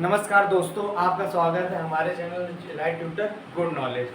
नमस्कार दोस्तों, आपका स्वागत है हमारे channel light tutor good knowledge.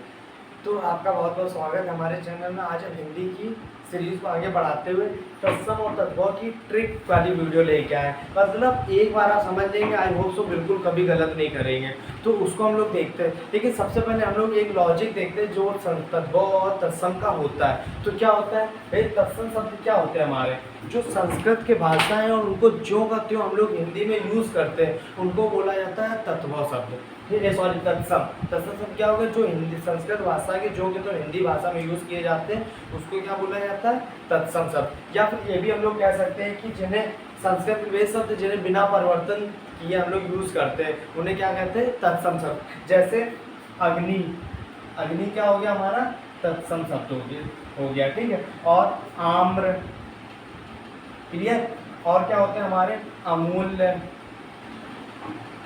तो आपका बहुत बहुत स्वागत है हमारे चैनल में। आज हम हिंदी की सीरीज को आगे बढ़ाते हुए तत्सम और तद्भव की ट्रिक वाली वीडियो लेके आए। मतलब एक बार आप समझ लेंगे, आई होप सो बिल्कुल कभी गलत नहीं करेंगे। तो उसको हम लोग देखते हैं, लेकिन सबसे पहले हम लोग एक लॉजिक देखते हैं जो तद्भव और तत्सम का होता है। तो क्या होता है भाई, तत्सम शब्द क्या होते हैं हमारे जो संस्कृत के भाषा है और उनको जो का त्यों हम लोग हिंदी में यूज़ करते हैं उनको बोला जाता है तद्भव शब्द। सॉरी, तत्सम। तत्सम शब्द क्या होगा जो हिंदी संस्कृत भाषा के जो कि तो हिंदी भाषा में यूज़ किए जाते हैं उसको क्या बोला जाता है, तत्सम शब्द। या फिर ये भी हम लोग कह सकते हैं कि जिन्हें संस्कृत वे शब्द जिन्हें बिना परिवर्तन किए हम लोग यूज़ करते हैं उन्हें क्या कहते हैं, तत्सम शब्द। जैसे अग्नि, अग्नि क्या हो गया हमारा, तत्सम शब्द हो गया, ठीक है। और आम्र, क्लियर। और क्या होते हैं हमारे, अमूल्य,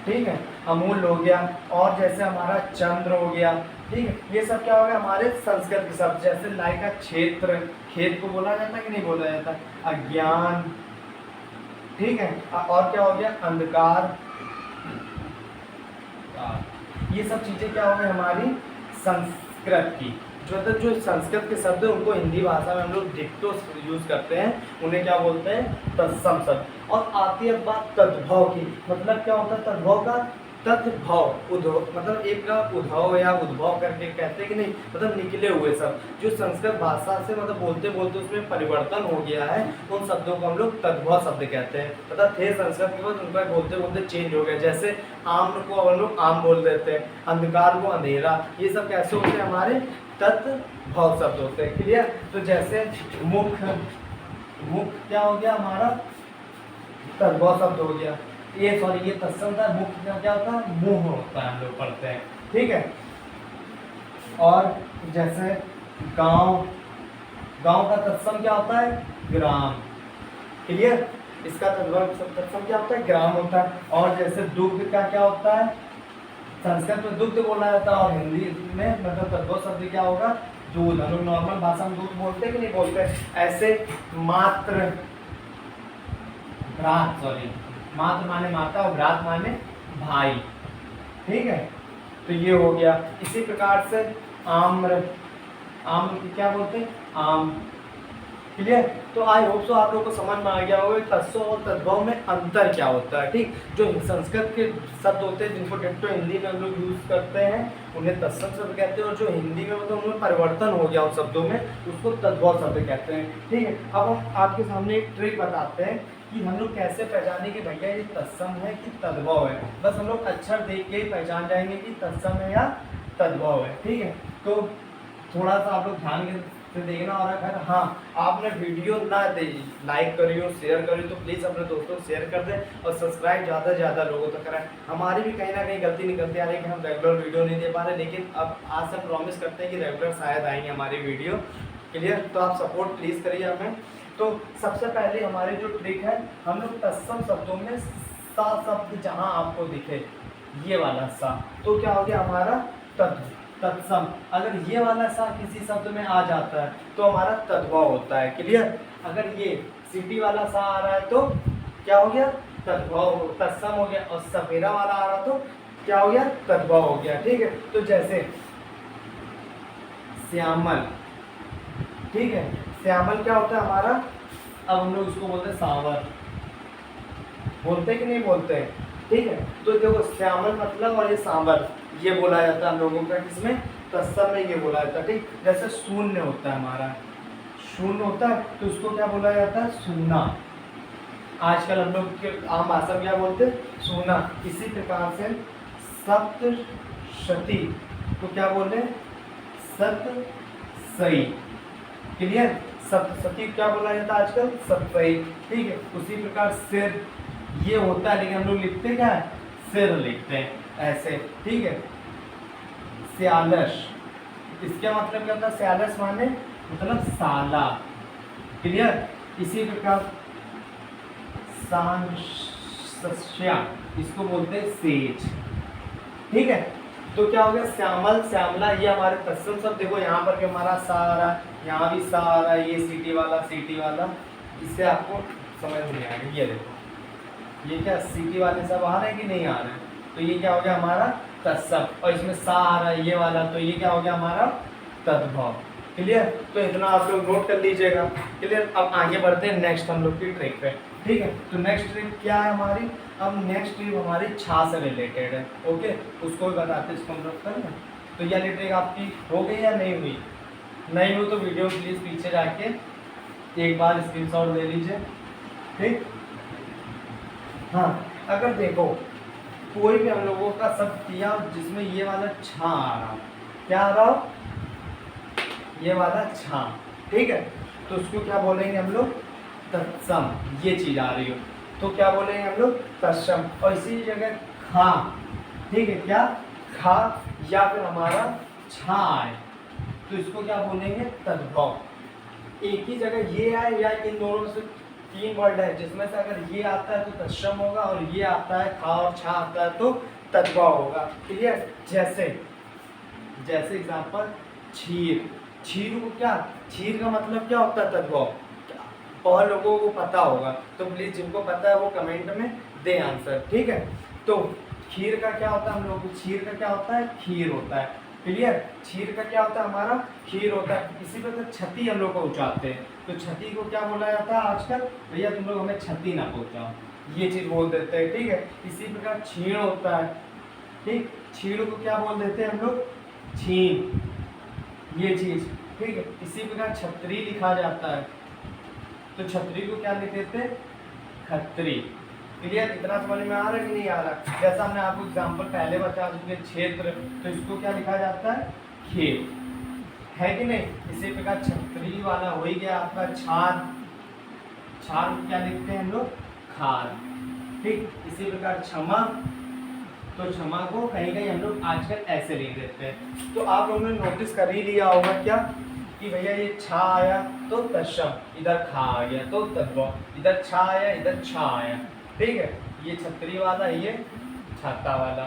ठीक है, अमूल्य हो गया। और जैसे हमारा चंद्र हो गया, ठीक है। ये सब क्या हो गया हमारे संस्कृत के शब्द। जैसे लाई का क्षेत्र, खेत को बोला जाता है कि नहीं बोला जाता, अज्ञान, ठीक है। और क्या हो गया, अंधकार। ये सब चीजें क्या हो गई हमारी संस्कृत की। जो संस्कृत के शब्द है उनको हिंदी भाषा में हम लोग डिक्टो यूज करते हैं, उन्हें क्या बोलते हैं, तत्सम शब्द। और आती है बात तद्भव की। मतलब क्या होता है तद्भव का, तद्भव उद्भव, मतलब एक का उद्भव या उद्भव करके कहते हैं कि नहीं, मतलब निकले हुए शब्द जो संस्कृत भाषा से मतलब बोलते बोलते उसमें परिवर्तन हो गया है, उन शब्दों को हम लोग तद्भव शब्द कहते हैं। मतलब थे संस्कृत के बाद उनका बोलते बोलते चेंज हो गया। जैसे आम्र को हम लोग आम बोल देते हैं, अंधकार को अंधेरा। ये सब कैसे होते हैं हमारे, तद्भव शब्द होते हैं, क्लियर। तो जैसे मुख, मुख क्या हो गया हमारा, तद्भव शब्द हो गया। ये सॉरी, ये तत्सम था। मुख का क्या होता है, मुंह होता है, हम लोग पढ़ते हैं, ठीक है। और जैसे गांव, गांव का तत्सम क्या होता है, ग्राम, क्लियर। इसका तत्सम क्या होता है, ग्राम होता है। और जैसे दुग्ध का क्या होता है, संस्कृत में दुग्ध बोला जाता है और हिंदी में मतलब तद्भव शब्द क्या होगा, दूध। हम लोग नॉर्मल भाषा में दूध बोलते हैं कि नहीं बोलते। ऐसे मात्र, भ्रात, सॉरी, मात्र माने माता और भ्रात माने भाई, ठीक है। तो ये हो गया। इसी प्रकार से आम्र, आम्र की क्या बोलते हैं, आम, क्लियर। तो आई होप सो आप लोग को समझ में आ गया होगा तत्सम और तद्भव में अंतर क्या होता है, ठीक। जो संस्कृत के शब्द होते हैं जिनको डिक्टो हिंदी में हम लोग यूज़ करते हैं उन्हें तत्सम शब्द कहते हैं, और जो हिंदी में मतलब उनमें परिवर्तन हो गया उन शब्दों में उसको तद्भव शब्द कहते हैं, ठीक है। अब हम आपके सामने एक ट्रिक बताते हैं कि हम लोग कैसे पहचाने कि भैया ये तत्सम है कि तद्भव है। बस हम लोग अक्षर देख के ही पहचान जाएंगे कि तत्सम है या तद्भव है, ठीक है। तो थोड़ा सा आप लोग ध्यान से देखना। और अगर हाँ आपने वीडियो ना लाइक करी हो, शेयर करी तो प्लीज़ अपने दोस्तों को शेयर कर दें और सब्सक्राइब ज़्यादा से ज़्यादा लोगों तक कराएं। हमारी भी कहीं ना कहीं गलती निकलती आ रही है कि हम रेगुलर वीडियो नहीं दे पा रहे, लेकिन अब आज से प्रॉमिस करते हैं कि रेगुलर शायद आएंगे हमारी वीडियो, क्लियर। तो आप सपोर्ट प्लीज़ करिए हमें। तो सबसे पहले हमारी जो ट्रिक है, हम लोग तत्सम शब्दों में सा शब्द जहाँ आपको दिखे, ये वाला सा, तो क्या हो गया हमारा तत्सम। अगर ये वाला सा किसी शब्द में आ जाता है तो हमारा तद्भव होता है, क्लियर। अगर ये सिटी वाला सा आ रहा है तो क्या हो गया, तद्भव, तत्सम हो गया। और सफेरा वाला आ रहा तो क्या हो गया, तद्भव हो गया, ठीक है। तो जैसे श्यामल, ठीक है, श्यामल क्या होता है हमारा, अब हम लोग इसको बोलते हैं सांवर, बोलते कि नहीं बोलते, ठीक है। तो देखो श्यामल मतलब और ये सांवर ये बोला जाता है हम लोगों का, किसमें, तत्सम में ये बोला जाता है, ठीक। जैसे शून्य होता है हमारा, शून्य होता है तो उसको क्या बोला जाता है, सूना। आजकल हम लोग के आम भाषा में क्या बोलते हैं, सूना। इसी प्रकार से सप्तशती तो क्या बोले, सतसई, क्लियर। सप्तशती क्या बोला जाता है आजकल, सतसई, ठीक है। उसी प्रकार सिर ये होता है, लेकिन हम लोग लिखते क्या है, सिर लिखते हैं ऐसे, ठीक है। स्यालस, इसका मतलब क्या होता है, स्यालस माने मतलब साला, क्लियर। इसी प्रकार सांस्या, इसको बोलते हैं सेज, ठीक है। तो क्या हो गया, श्यामल, श्यामला, ये हमारे तत्सम शब्द। देखो यहाँ पर भी हमारा सा आ रहा है, यहाँ भी सा आ रहा है, ये सीटी वाला, इससे आपको समझ नहीं आएगा। ये देखो ये क्या सीटी वाले सब आ रहे हैं कि नहीं आ रहे हैं, तो ये क्या हो गया हमारा तत्सम, और इसमें सा आ रहा है ये वाला, तो ये क्या हो गया हमारा तद्भव। क्लियर? तो इतना आप लोग नोट कर लीजिएगा। क्लियर? अब आगे बढ़ते हैं नेक्स्ट हम लोग की ट्रिक पे। ठीक है, तो नेक्स्ट ट्रिक क्या है हमारी? अब नेक्स्ट ट्रिक हमारी छा से रिलेटेड है। ओके, उसको भी बताते हैं, इसको हम लोग करें। तो ये वाली ट्रिक आपकी हो गई या नहीं हुई? नहीं हो तो वीडियो प्लीज़ पीछे जाके एक बार स्क्रीनशॉट ले लीजिए। ठीक, हाँ, अगर देखो कोई भी हम लोगों का शब्द किया जिसमें ये वाला छा आ रहा हो, क्या आ रहा हो? ये वाला छा। ठीक है, तो उसको क्या बोलेंगे हम लोग? तत्सम। ये चीज आ रही हो तो क्या बोलेंगे हम लोग? तत्सम। और इसी जगह खा, ठीक है, क्या खा या फिर हमारा छा आए तो इसको क्या बोलेंगे? तद्भव। एक ही जगह ये आए या इन दोनों में से तीन वर्ड है जिसमें से अगर ये आता है तो तत्सम होगा, और ये आता है खा और छा आता है तो तद्भव होगा। क्लियर? जैसे जैसे एग्जांपल क्षीर। क्षीर को क्या, क्षीर का मतलब क्या होता है? तद्भव। और लोगों को पता होगा तो प्लीज जिनको पता है वो कमेंट में दे आंसर। ठीक है, तो खीर का क्या होता है? हम लोगों को क्षीर का क्या होता है? खीर होता है। क्लियर? क्षीर का क्या होता है? हमारा खीर होता है। इसी प्रकार छती हम लोग को उचाते हैं, तो छती को क्या बोला जाता है आजकल? भैया तुम लोग हमें छती ना पहुँचाओ, ये चीज़ बोल देते हैं। ठीक है, इसी प्रकार छीण होता है। ठीक, छीण को क्या बोल देते हैं हम लोग? छीन, ये चीज़। ठीक है, इसी प्रकार छतरी लिखा जाता है, तो छतरी को क्या लिख देते हैं? खत्री। क्लियर? इतना समझ में आ रहा है कि नहीं आ रहा? जैसा हमने आपको एग्जांपल पहले बता चुके, क्षेत्र, तो इसको क्या लिखा जाता है? खेत, है कि नहीं? इसी प्रकार छतरी वाला हो ही गया आपका छान। छान को क्या लिखते हैं हम लोग? खार। ठीक, इसी प्रकार क्षमा, तो क्षमा को कहीं कहीं हम लोग आजकल ऐसे लिख देते हैं। तो आप लोगों ने नोटिस कर ही लिया होगा क्या कि भैया ये छा आया तो तत्सम, इधर खा आ गया तो तद्भव, इधर छा आया इधर छा आया। ठीक है, ये छतरी वाला, ये छाता वाला।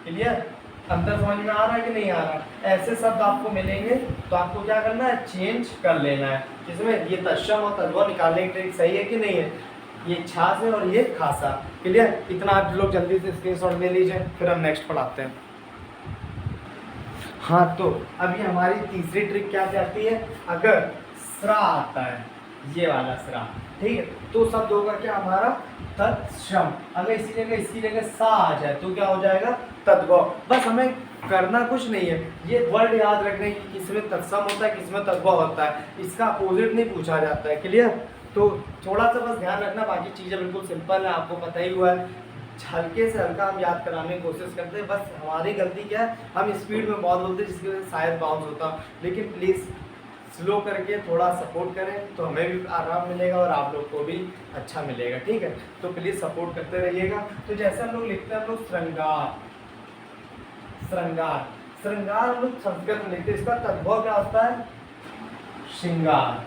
क्लियर? अंतर समझ में आ रहा है कि नहीं आ रहा? ऐसे शब्द आपको मिलेंगे तो आपको क्या करना है? चेंज कर लेना है। इसमें ये तत्सम और तद्भव निकालने की ट्रिक सही है कि नहीं है? ये छा से और ये खासा। क्लियर? इतना आप लोग जल्दी से स्क्रीनशॉट ले लीजिए, फिर हम नेक्स्ट पढ़ाते हैं। हाँ, तो अभी हमारी तीसरी ट्रिक क्या कहती है? अगर स्रा आता है, ये वाला स्रा, ठीक है, तो शब्द होगा क्या हमारा? तत्सम। अगर इसी जगह इसकी जगह सा आ जाए तो क्या हो जाएगा? तद्भव। बस हमें करना कुछ नहीं है, ये वर्ड याद रखने की किसमें तत्सम होता है किसमें तद्भव होता है, इसका अपोजिट नहीं पूछा जाता है। क्लियर? तो थोड़ा सा बस ध्यान रखना, बाकी चीज़ें बिल्कुल सिंपल है, आपको पता ही हुआ है। हल्के से हल्का हम याद कराने की कोशिश करते हैं, बस हमारी गलती क्या है? हम स्पीड में बहुत बोलते हैं जिसकी वजह से शायद बाउंस होता, लेकिन प्लीज़ स्लो करके थोड़ा सपोर्ट करें तो हमें भी आराम मिलेगा और आप लोग को भी अच्छा मिलेगा। ठीक है, तो प्लीज़ सपोर्ट करते रहिएगा। तो जैसे हम लोग लिखते हैं, हम लोग श्रृंगार, श्रृंगार, श्रृंगार हम लोग संस्कृत में लिखते हैं, इसका तद्भव क्या होता है? श्रृंगार।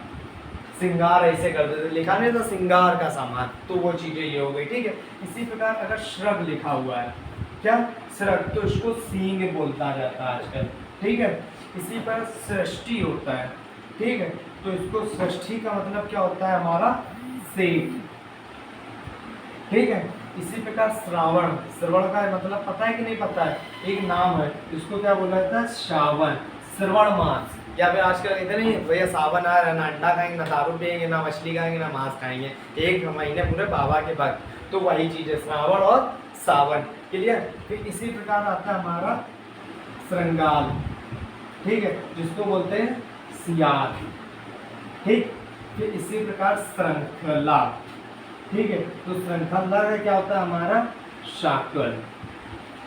श्रृंगार ऐसे कर देते, लिखा नहीं था श्रृंगार का सामान, तो वो चीज़ें ये हो गई। ठीक है, इसी प्रकार अगर श्रग लिखा हुआ है, क्या श्रग, तो इसको सींग बोलता जाता है आजकल। ठीक है, इसी पर सृष्टि होता है, ठीक है, तो इसको सृष्टि का मतलब क्या होता है? हमारा सेठ। ठीक है, इसी प्रकार श्रावण, श्रवण का मतलब पता है कि नहीं पता है? एक नाम है, इसको क्या बोला जाता है? श्रावण, श्रवण मास। या फिर आजकल कहते नहीं भैया सावन आ रहा है, ना अंडा खाएंगे, ना दारू पियेंगे, ना मछली खाएंगे, ना मांस खाएंगे, एक महीने पूरे बाबा के भक्त, तो वही चीज़ है श्रावण और सावन। क्लियर? फिर इसी प्रकार आता है हमारा श्रृंगार, ठीक है, जिसको बोलते हैं सियार। ठीक, फिर इसी प्रकार श्रृंखला, ठीक है, तो श्रृंखला का क्या होता है? हमारा शाकल।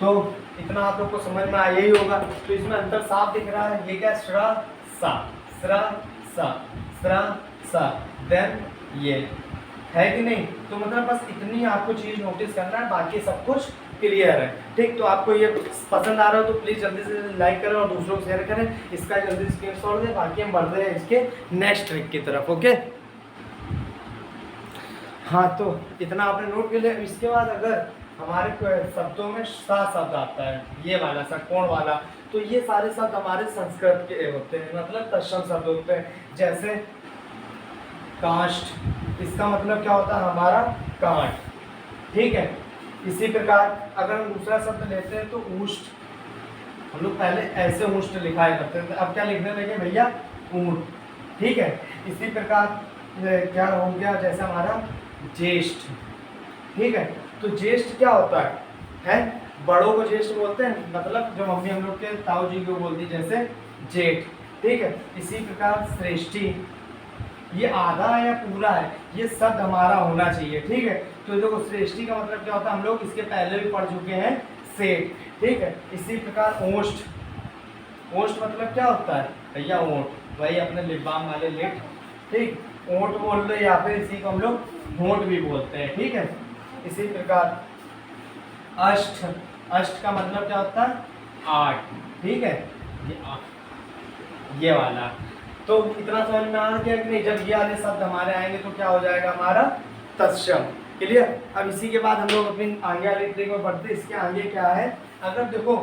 तो इतना आप लोग को समझ में आया ही होगा। तो इसमें अंतर साफ दिख रहा है, ये क्या? श्रा सा, श्रा सा, श्रा सा, देन ये, है कि नहीं? तो मतलब बस इतनी आपको चीज़ नोटिस करना है, बाकी सब कुछ क्लियर है। ठीक, तो आपको ये पसंद आ रहा हो तो प्लीज़ जल्दी से लाइक करें और दूसरों को शेयर करें, इसका जल्दी से स्क्रीनशॉट दें। बाकी हम बढ़ते हैं इसके नेक्स्ट ट्रिक की तरफ। ओके, हाँ, तो इतना आपने नोट कर लिया। इसके बाद अगर हमारे शब्दों में सा शब्द आता है, ये वाला सा, कोण वाला, तो ये सारे शब्द हमारे संस्कृत के होते हैं, मतलब तत्सम शब्द होते हैं। जैसे काष्ठ, इसका मतलब क्या होता है? हमारा कांट। ठीक है, इसी प्रकार अगर हम दूसरा शब्द लेते हैं तो ऊष्ट, हम लोग पहले ऐसे ऊष्ट लिखा करते थे, अब क्या लिखने लगे भैया, ऊंट। ठीक है, इसी प्रकार क्या हो गया, जैसे हमारा ज्येष्ठ। ठीक है, तो ज्येष्ठ क्या होता है बड़ों को ज्येष्ठ बोलते हैं, मतलब जो मम्मी हम लोग के ताऊ जी को बोलती जैसे जेठ। ठीक है, इसी प्रकार श्रेष्ठी, ये आधा है या पूरा है, ये शब्द हमारा होना चाहिए। ठीक है, तो देखो श्रेष्ठी का मतलब क्या होता है, हम लोग इसके पहले भी पढ़ चुके हैं, सेठ। ठीक है, इसी प्रकार ओष्ठ, ओष्ठ मतलब क्या होता है भैया, ओंठ, वही अपने लिप बाम वाले लिप। ठीक, ओंठ बोल रहे या फिर इसी को हम लोग होंठ भी बोलते हैं। ठीक है, इसी प्रकार अष्ट, अष्ट का मतलब क्या होता है, आठ। ठीक है, ये वाला, तो इतना समझ में आ गया कि नहीं, जब ये वाले शब्द हमारे आएंगे तो क्या हो जाएगा हमारा तत्सम। क्लियर। अब इसी के बाद हम लोग अपनी आगे वाली ट्रिक में बढ़ते, इसके आगे क्या है, अगर देखो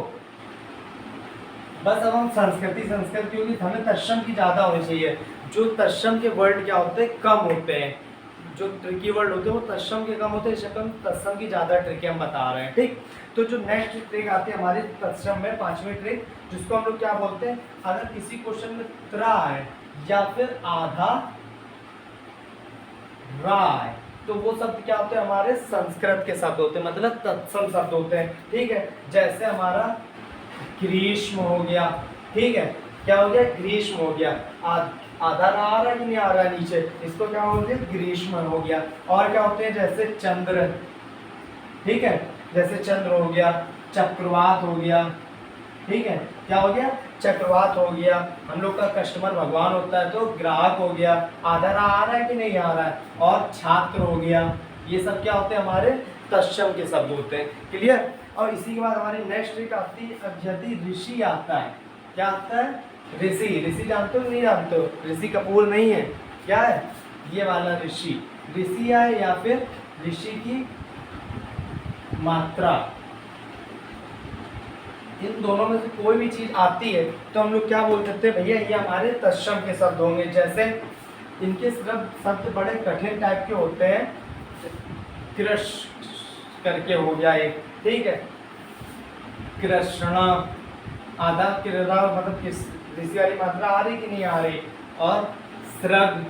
बस अब हम संस्कृत क्योंकि हमें तत्सम की ज़्यादा होनी चाहिए। जो तत्सम के वर्ड क्या होते हैं, कम होते हैं, जो ट्रिकी वर्ड होते हैं वो तत्सम के कम होते हैं, इससे हम तत्सम की ज़्यादा ट्रिक हम बता रहे हैं। ठीक, तो जो नेक्स्ट ट्रिक आती है हमारी तत्सम में, पांचवी ट्रिक, जिसको हम लोग क्या बोलते हैं, अगर किसी क्वेश्चन में त्रा है या फिर आधा रा है तो वो शब्द क्या होते हैं, हमारे संस्कृत के शब्द होते हैं, मतलब तत्सम शब्द होते हैं। ठीक है, जैसे हमारा ग्रीष्म हो गया। ठीक है, क्या हो गया, ग्रीष्म हो गया, आधा रा आ रहा है कि नहीं आ रहा है नीचे, इसको क्या हो गया, ग्रीष्म हो गया। और क्या होते हैं, जैसे चंद्र। ठीक है, जैसे चंद्र हो गया, चक्रवात हो गया। ठीक है, क्या हो गया, चक्रवात हो गया। हम लोग का कस्टमर भगवान होता है तो ग्राहक हो गया, आधा रा आ रहा है कि नहीं आ रहा है। और छात्र हो गया, ये सब क्या होते हैं, हमारे तत्सम के शब्द होते हैं। क्लियर। और इसी के बाद हमारी नेक्स्ट ट्रिक आती है, अब यदि ऋषि आता है, क्या आता है, ऋषि। ऋषि जानते हो नहीं जानते हो, ऋषि कपूर नहीं है, क्या है, ये वाला ऋषि। ऋषि है या फिर ऋषि की मात्रा, इन दोनों में से कोई भी चीज आती है तो हम लोग क्या बोल सकते हैं भैया, ये हमारे तत्सम के शब्द होंगे। जैसे इनके शब्द बड़े कठिन टाइप के होते हैं, कृष्ण करके हो गया एक। ठीक है, कृष्ण, आधा किरदा मतलब किस ऋषि वाली मात्रा आ रही कि नहीं आ रही। और श्रग,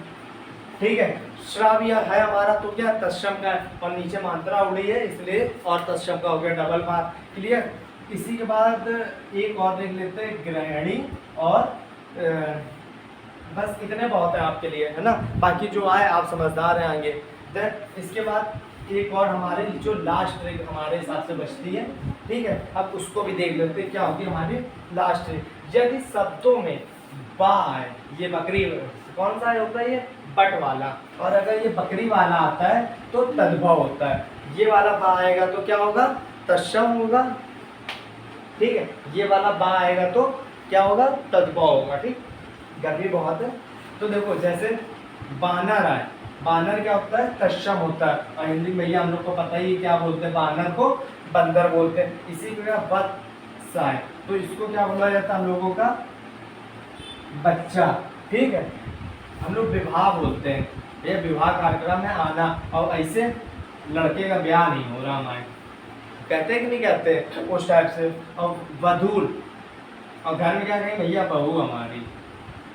ठीक है, श्राव यह है हमारा तो क्या तत्सम का है, और नीचे मात्रा उड़ी है इसलिए और तत्सम का हो गया डबल बार। क्लियर। इसी के बाद एक और देख लेते हैं, ग्रहणी। और बस इतने बहुत है आपके लिए, है ना, बाकी जो आए आप समझदार हैं आगे। देन इसके बाद एक और हमारे जो लास्ट ट्रिक हमारे हिसाब से बचती है। ठीक है, अब उसको भी देख लेते हैं क्या होगी हमारी लास्ट ट्रिक। यदि शब्दों में बा है, ये बकरी कौन सा होता है, ये बट वाला, और अगर ये बकरी वाला आता है तो तद्भव होता है। ये वाला बा आएगा तो क्या होगा, तत्सम होगा। ठीक है, ये वाला बा आएगा तो क्या होगा, तद्भव होगा। ठीक, गर्मी बहुत है तो देखो जैसे बानर है, बानर क्या होता है, तत्सम होता है, और हिंदी में भैया हम लोग को पता ही क्या बोलते हैं, बानर को बंदर बोलते हैं। इसी प्रकार वत्स है तो इसको क्या बोला जाता है हम लोगों का, बच्चा। ठीक है, हम लोग विवाह बोलते हैं, ये विवाह कार्यक्रम में आना, और ऐसे लड़के का ब्याह नहीं हो रहा हमारे, कहते हैं कि नहीं कहते उस टाइप से। और वधूल, और घर में क्या कहेंगे भैया बहू हमारी,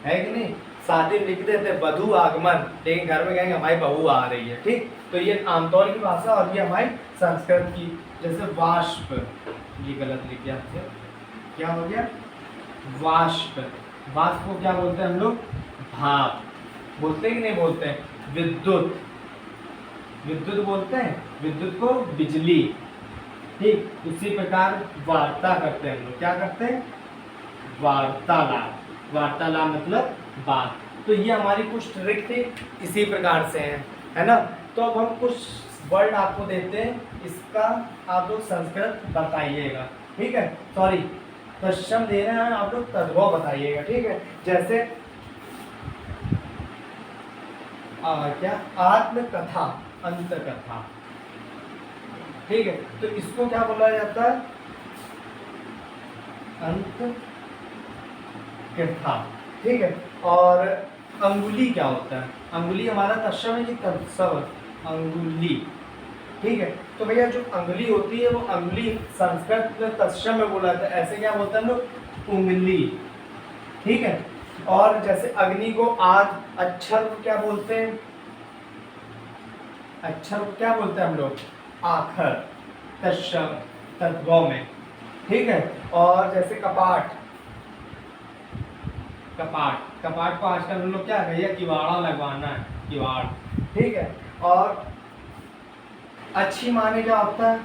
है कि नहीं, शादी में लिख देते वधू आगमन, लेकिन घर में कहेंगे हमारी बहू आ रही है। ठीक, तो ये आमतौर की भाषा और ये हमारी संस्कृत की। जैसे वाष्प, ये गलत लिख गया, क्या हो गया, वाष्प। वाष्प को क्या बोलते हैं हम लोग, भाप बोलते हैं कि नहीं बोलते हैं। विद्युत, विद्युत बोलते हैं, विद्युत को बिजली। ठीक, उसी प्रकार वार्ता करते हैं हम लोग, क्या करते हैं, वार्तालाप। वार्तालाप मतलब बात। तो ये हमारी कुछ ट्रिक थी, इसी प्रकार से है ना। तो अब हम कुछ वर्ड आपको देते हैं, इसका आप लोग संस्कृत बताइएगा। ठीक है, सॉरी तत्सम दे रहे हैं, आप लोग तद्भव बताइएगा। ठीक है, जैसे क्या, आत्मकथा, अंत कथा। ठीक है, तो इसको क्या बोला जाता है, अंत कथा। ठीक है, और अंगुली क्या होता है, अंगुली हमारा तत्सम है कि तत्सम, अंगुली। ठीक है। तो भैया जो अंगुली होती है वो अंगुली संस्कृत में तत्सम में बोला जाता है, ऐसे क्या बोलते हैं हम लोग, उंगली। ठीक है। और जैसे अग्नि को आग, अक्षर को क्या बोलते हैं, अक्षर को क्या बोलते हैं हम लोग, आखर, तत्सम तद्भव में। ठीक है। और जैसे कपाट, कपाट, कपाट को आजकल हम लोग क्या भैया किवाड़ा लगवाना है, किवाड़। ठीक है। और अच्छी माने क्या होता है,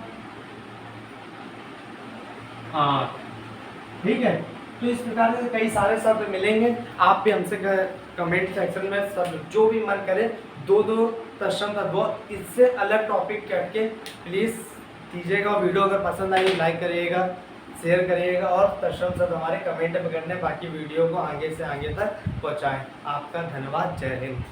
आँख। ठीक है। तो इस प्रकार से कई सारे शब्द मिलेंगे, आप भी हमसे कमेंट सेक्शन में सब जो भी मन करे दो दो तत्सम तद्भव इससे अलग टॉपिक करके प्लीज़ कीजिएगा। वीडियो अगर पसंद आई लाइक करिएगा, शेयर करिएगा और तत्सम शब्द हमारे कमेंट में करने, बाकी वीडियो को आगे से आगे तक पहुँचाएँ। आपका धन्यवाद। जय हिंद।